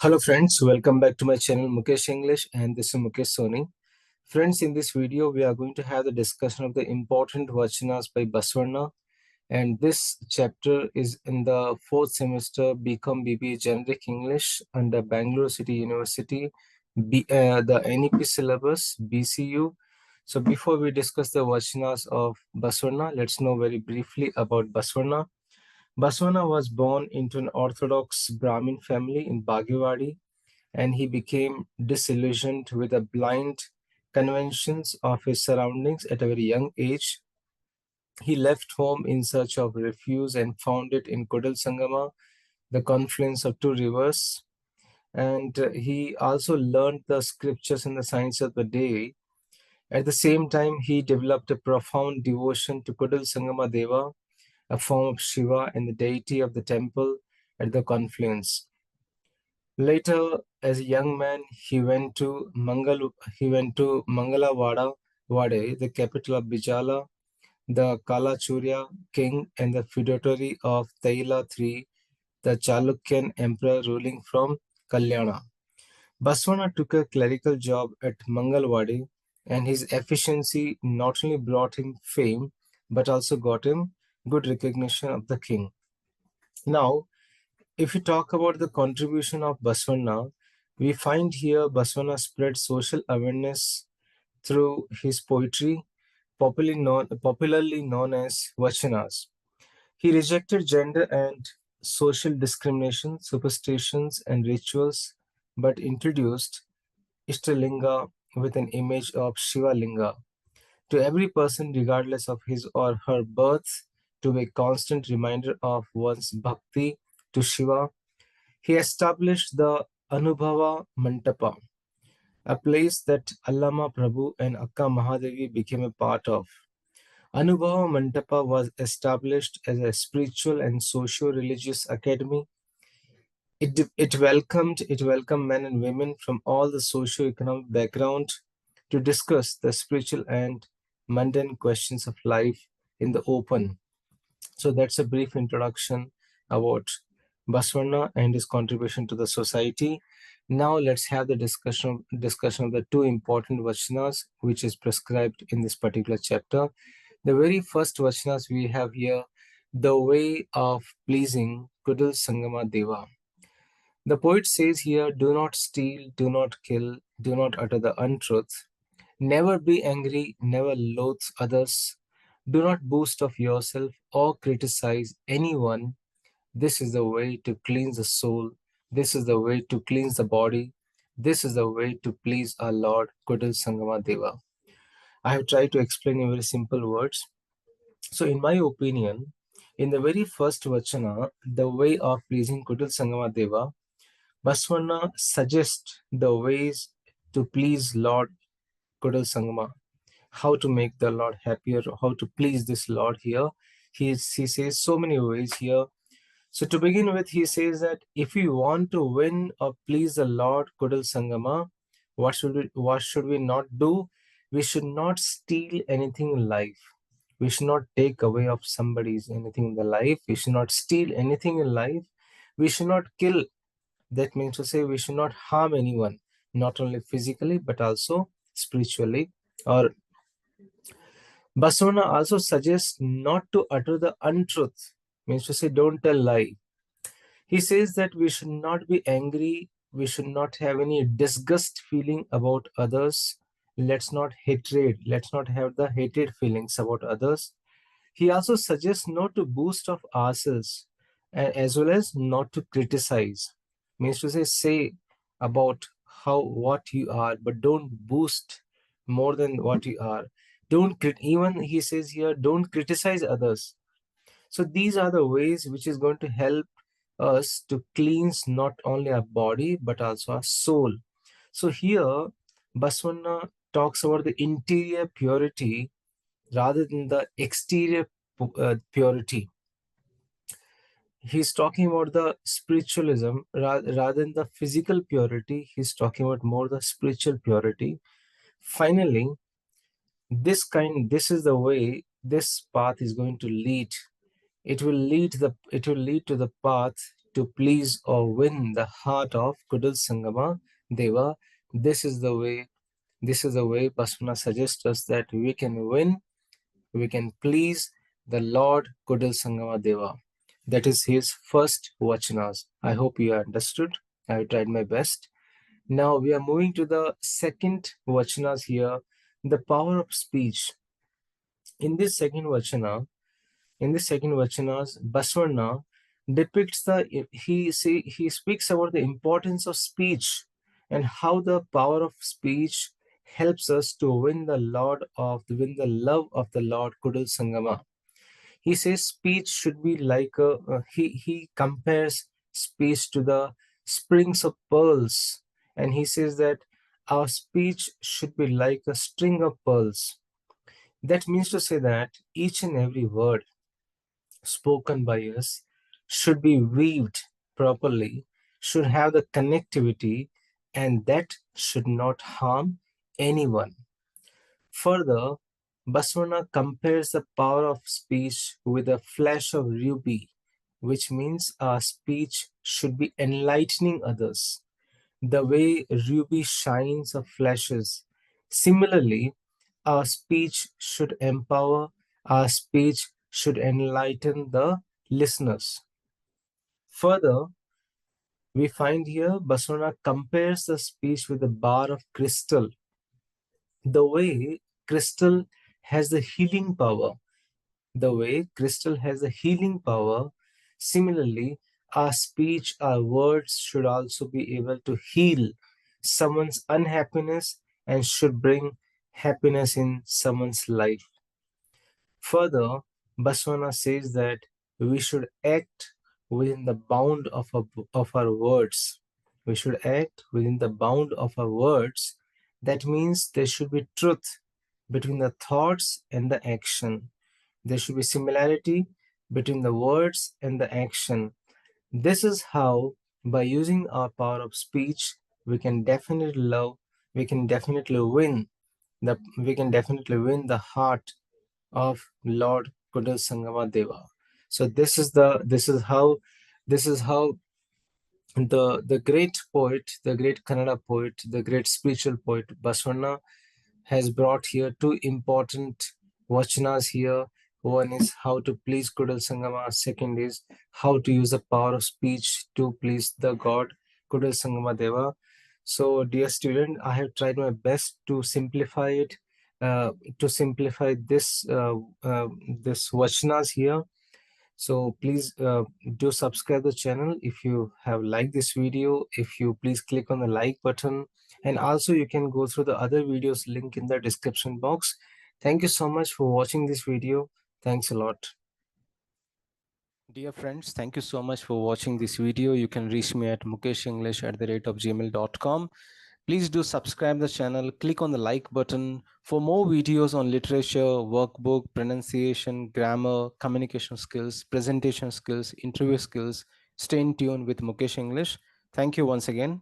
Hello friends, welcome back to my channel Mukesh English, and this is Mukesh Soni. Friends, in this video we are going to have the discussion of the important Vachanas by Basavanna, and this chapter is in the fourth semester BCom BBA Generic English under Bangalore City University, the NEP syllabus BCU. So before we discuss the Vachanas of Basavanna, let's know very briefly about Basavanna. Basavanna was born into an Orthodox Brahmin family in Bagewadi, and he became disillusioned with the blind conventions of his surroundings at a very young age. He left home in search of refuge and found it in Kudal Sangama, the confluence of two rivers. And he also learned the scriptures and the science of the day. At the same time, he developed a profound devotion to Kudal Sangama Deva, a form of Shiva and the deity of the temple at the confluence. Later, as a young man, he went to Mangalawada, Wade, the capital of Bijala, the Kalachurya king and the feudatory of Taila III, the Chalukyan emperor ruling from Kalyana. Baswana took a clerical job at Mangalwadi, and his efficiency not only brought him fame but also got him good recognition of the king. Now, if we talk about the contribution of Basavanna, we find here Basavanna spread social awareness through his poetry, popularly known as Vachanas. He rejected gender and social discrimination, superstitions, and rituals, but introduced Ishtalinga with an image of Shiva Linga to every person, regardless of his or her birth, to be a constant reminder of one's bhakti to Shiva. He established the Anubhava Mantapa, a place that Allama Prabhu and Akka Mahadevi became a part of. Anubhava Mantapa was established as a spiritual and socio-religious academy. It welcomed men and women from all the socio-economic background to discuss the spiritual and mundane questions of life in the open. So that's a brief introduction about Basavanna and his contribution to the society. Now let's have the discussion of the two important vachanas which is prescribed in this particular chapter. The very first vachanas we have here, the way of pleasing Kudal Sangama Deva. The poet says here, do not steal, do not kill, do not utter the untruth. Never be angry, never loathe others. Do not boast of yourself or criticize anyone. This is the way to cleanse the soul. This is the way to cleanse the body. This is the way to please our Lord, Kudal Sangama Deva. I have tried to explain in very simple words. So, in my opinion, in the very first vachana, the way of pleasing Kudal Sangama Deva, Basavanna suggests the ways to please Lord Kudal Sangama, how to make the Lord happier, how to please this Lord here. He says so many ways here. So to begin with, he says that if we want to win or please the Lord Kudal Sangama, what should we not do? We should not steal anything in life. We should not take away of somebody's anything in the life. We should not steal anything in life. We should not kill. That means to say we should not harm anyone, not only physically but also spiritually. Or Basavanna also suggests not to utter the untruth, means to say don't tell lie. He says that we should not be angry, we should not have any disgust feeling about others. Let's not have the hated feelings about others. He also suggests not to boast of ourselves, as well as not to criticize. Means to say about how what you are, but don't boast more than what you are. Even he says here, don't criticize others. So these are the ways which is going to help us to cleanse not only our body but also our soul. So here Basavanna talks about the interior purity rather than the exterior purity. He's talking about the spiritualism rather than the physical purity. He's talking about more the spiritual purity. Finally, this is the way this path is going to lead. It will lead to the path to please or win the heart of Kudal Sangama Deva. This is the way, this is the way Basavanna suggests us that we can win, we can please the Lord Kudal Sangama Deva. That is his first Vachanas. I hope you understood. I tried my best. Now we are moving to the second Vachanas here, the power of speech. In this second Vachana, Basavanna depicts he speaks about the importance of speech and how the power of speech helps us to win the love of the Lord Kudal Sangama. He says speech should be like he compares speech to the springs of pearls, and he says that our speech should be like a string of pearls. That means to say that each and every word spoken by us should be weaved properly, should have the connectivity, and that should not harm anyone. Further, Basavanna compares the power of speech with a flash of ruby, which means our speech should be enlightening others, the way ruby shines or flashes. Similarly, our speech should empower, our speech should enlighten the listeners. Further, we find here Basavanna compares the speech with a bar of crystal, the way crystal has the healing power. The way crystal has the healing power, similarly, our speech, our words should also be able to heal someone's unhappiness and should bring happiness in someone's life. Further, Basavanna says that we should act within the bound of our words. We should act within the bound of our words. That means there should be truth between the thoughts and the action. There should be similarity between the words and the action. This is how, by using our power of speech, we can definitely love, we can definitely win the heart of Lord Kudal Sangama Deva. So this is how the great poet, the great Kannada poet, the great spiritual poet Basavanna has brought here two important vachanas here. One is how to please Kudal Sangama. Second is how to use the power of speech to please the God Kudal Sangama Deva. So, dear student, I have tried my best to simplify it, to simplify this vachanas here. So please do subscribe the channel if you have liked this video. If you please click on the like button, and also you can go through the other videos link in the description box. Thank you so much for watching this video. Thanks a lot. Dear friends, thank you so much for watching this video. You can reach me at mukeshenglish@gmail.com. Please do subscribe the channel, click on the like button for more videos on literature, workbook, pronunciation, grammar, communication skills, presentation skills, interview skills. Stay in tune with Mukesh English. Thank you once again.